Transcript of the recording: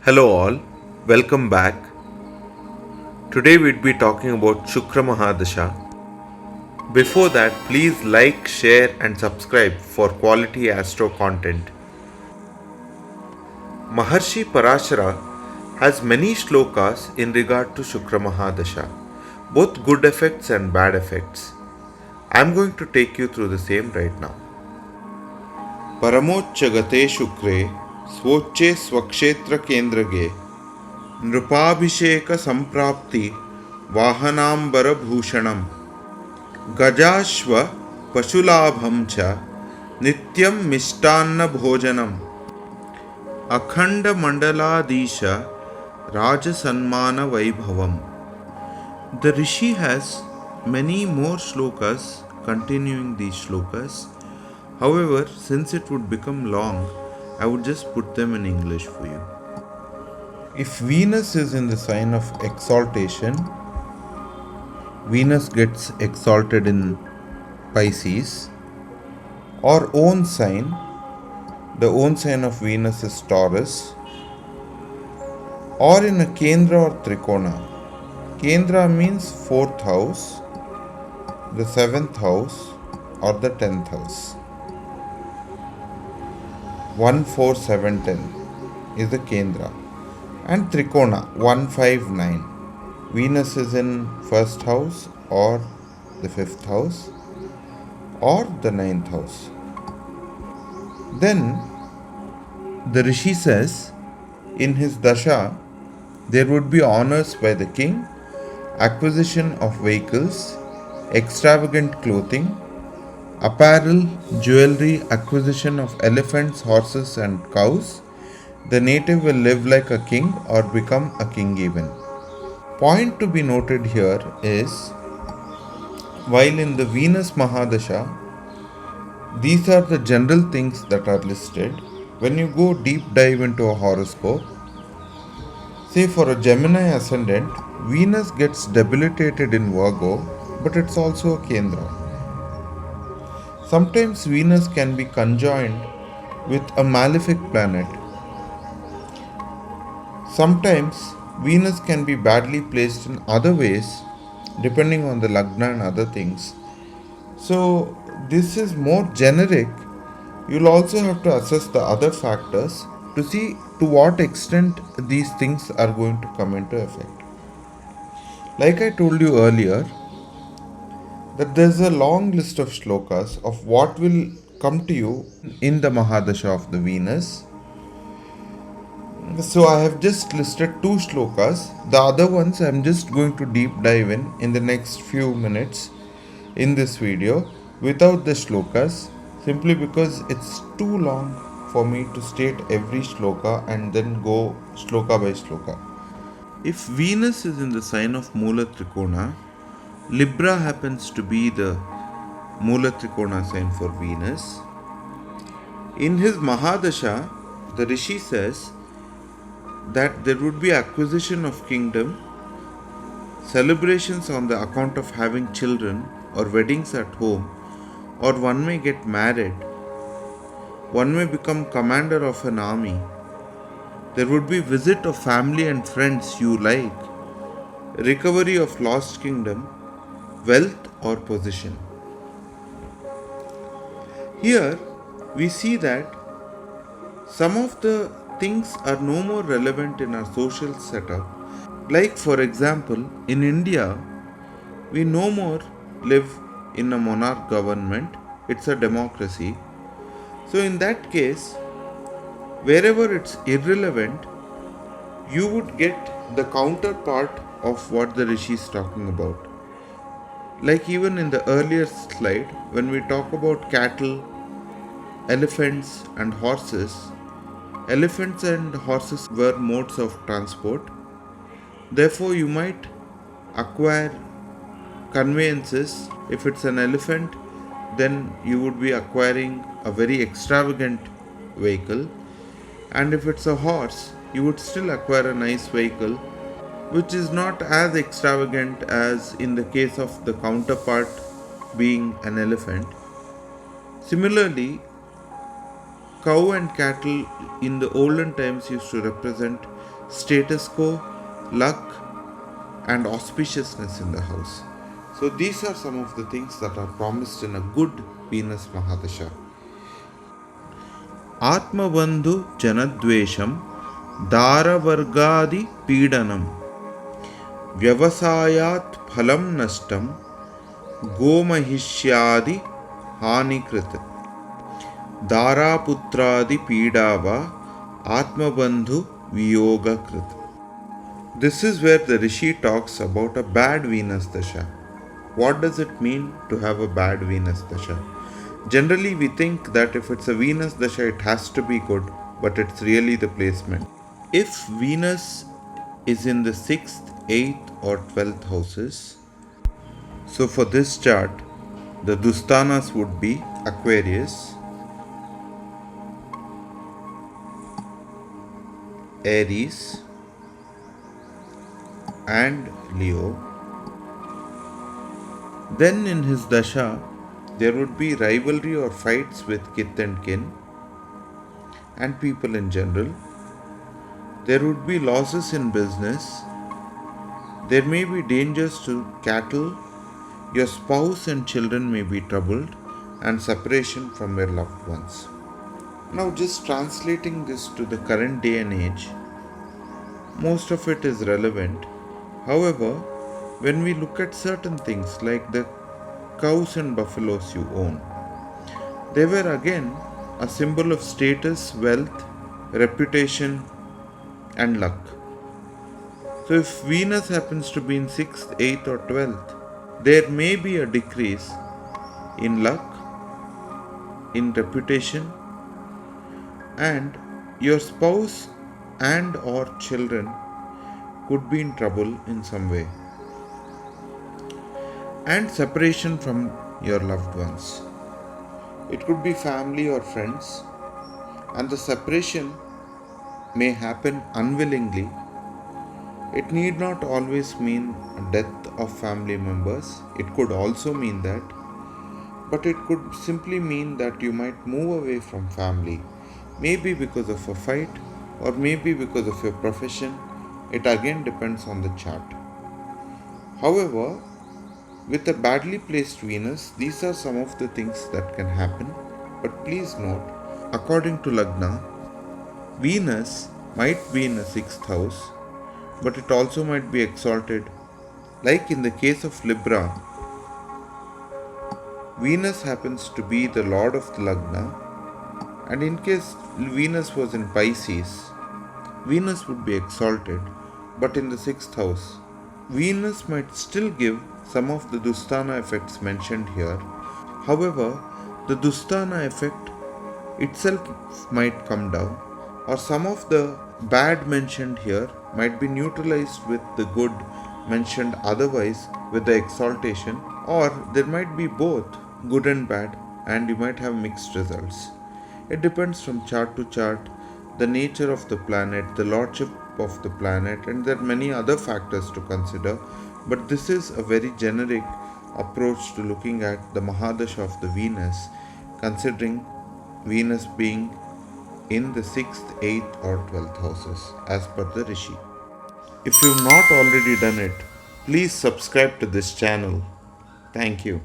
Hello, all. Welcome back. Today we'd be talking about Shukra Mahadasha. Before that, please like, share, and subscribe for quality astro content. Maharshi Parashara has many shlokas in regard to Shukra Mahadasha, both good effects and bad effects. I'm going to take you through the same right now. Paramochagate Shukre Svoche Swakshetra Kendrage Nrupabhisheka Samprapti Vahanambara Bhushanam गजाश्व पशुलाभं च नित्यं मिष्टान्न भोजनम अखंड मंडलाधीश राजसन्मान वैभवम. The Rishi has many more shlokas continuing these shlokas. However, since it would become long, I would just put them in English for you. If Venus is in the sign of exaltation, Venus gets exalted in Pisces, or own sign. The own sign of Venus is Taurus, or in a Kendra or Trikona. Kendra means 4th house, the 7th house, or the 10th house. 1, 4, 7, 10 is the Kendra, and Trikona 1, 5, 9. Venus is in 1st house, or the 5th house, or the 9th house. Then the Rishi says in his dasha there would be honors by the king, acquisition of vehicles, extravagant clothing, apparel, jewelry, acquisition of elephants, horses, and cows. The native will live like a king or become a king even. Point to be noted here is, while in the Venus Mahadasha, these are the general things that are listed. When you go deep dive into a horoscope, say for a Gemini ascendant, Venus gets debilitated in Virgo, but it's also a Kendra. Sometimes Venus can be conjoined with a malefic planet. Sometimes Venus can be badly placed in other ways, depending on the Lagna and other things. So, this is more generic. You'll also have to assess the other factors to see to what extent these things are going to come into effect. Like I told you earlier, that there's a long list of shlokas of what will come to you in the Mahadasha of the Venus. So I have just listed 2 shlokas. The other ones I'm just going to deep dive in the next few minutes in this video without the shlokas, simply because it's too long for me to state every shloka and then go shloka by shloka. If Venus is in the sign of Mula Trikona, Libra happens to be the Mula Trikona sign for Venus. In his Mahadasha, the Rishi says that there would be acquisition of kingdom, celebrations on the account of having children or weddings at home, or one may get married, one may become commander of an army. There would be visit of family and friends you like, recovery of lost kingdom, wealth or position. Here we see that some of the things are no more relevant in our social setup. Like, for example, in India, we no more live in a monarch government, it's a democracy. So, in that case, wherever it's irrelevant, you would get the counterpart of what the Rishi is talking about. Like, even in the earlier slide, when we talk about cattle, elephants, and horses, elephants and horses were modes of transport. Therefore, you might acquire conveyances. If it's an elephant, then you would be acquiring a very extravagant vehicle. And if it's a horse, you would still acquire a nice vehicle, which is not as extravagant as in the case of the counterpart being an elephant. Similarly, Cow and cattle in the olden times used to represent status quo, luck, and auspiciousness in the house. So these are some of the things that are promised in a good Venus Mahadasha. Atmabandhu Janadvesham Daravargadi Peedanam Vyavasayat Phalam Nashtam Gomahishyadi Hanikrit Daraputradi Pidava Atmabandhu Viyogakrit. This is where the Rishi talks about a bad Venus Dasha. What does it mean to have a bad Venus Dasha? Generally, we think that if it's a Venus Dasha, it has to be good, but it's really the placement. If Venus is in the 6th, 8th, or 12th houses, so for this chart, the Dustanas would be Aquarius, Aries, and Leo. Then in his Dasha, there would be rivalry or fights with kith and kin and people in general. There would be losses in business. There may be dangers to cattle. Your spouse and children may be troubled, and separation from your loved ones. Now, just translating this to the current day and age, most of it is relevant. However, when we look at certain things like the cows and buffaloes you own, they were again a symbol of status, wealth, reputation, and luck. So, if Venus happens to be in 6th, 8th, or 12th, there may be a decrease in luck, in reputation, and your spouse and or children could be in trouble in some way, and separation from your loved ones. It could be family or friends, and the separation may happen unwillingly. It need not always mean death of family members. It could also mean that, but it could simply mean that you might move away from family, maybe because of a fight or maybe because of your profession. It again depends on the chart. However, with a badly placed Venus, these are some of the things that can happen. But please note, according to Lagna, Venus might be in a 6th house, but it also might be exalted. Like in the case of Libra, Venus happens to be the lord of the Lagna, and in case Venus was in Pisces, Venus would be exalted, but in the 6th house. Venus might still give some of the Dustana effects mentioned here. However, the Dustana effect itself might come down, or some of the bad mentioned here might be neutralized with the good mentioned otherwise with the exaltation, or there might be both good and bad, and you might have mixed results. It depends from chart to chart, the nature of the planet, the lordship of the planet, and there are many other factors to consider. But this is a very generic approach to looking at the Mahadasha of the Venus, considering Venus being in the 6th, 8th, or 12th houses as per the Rishi. If you've not already done it, please subscribe to this channel. Thank you.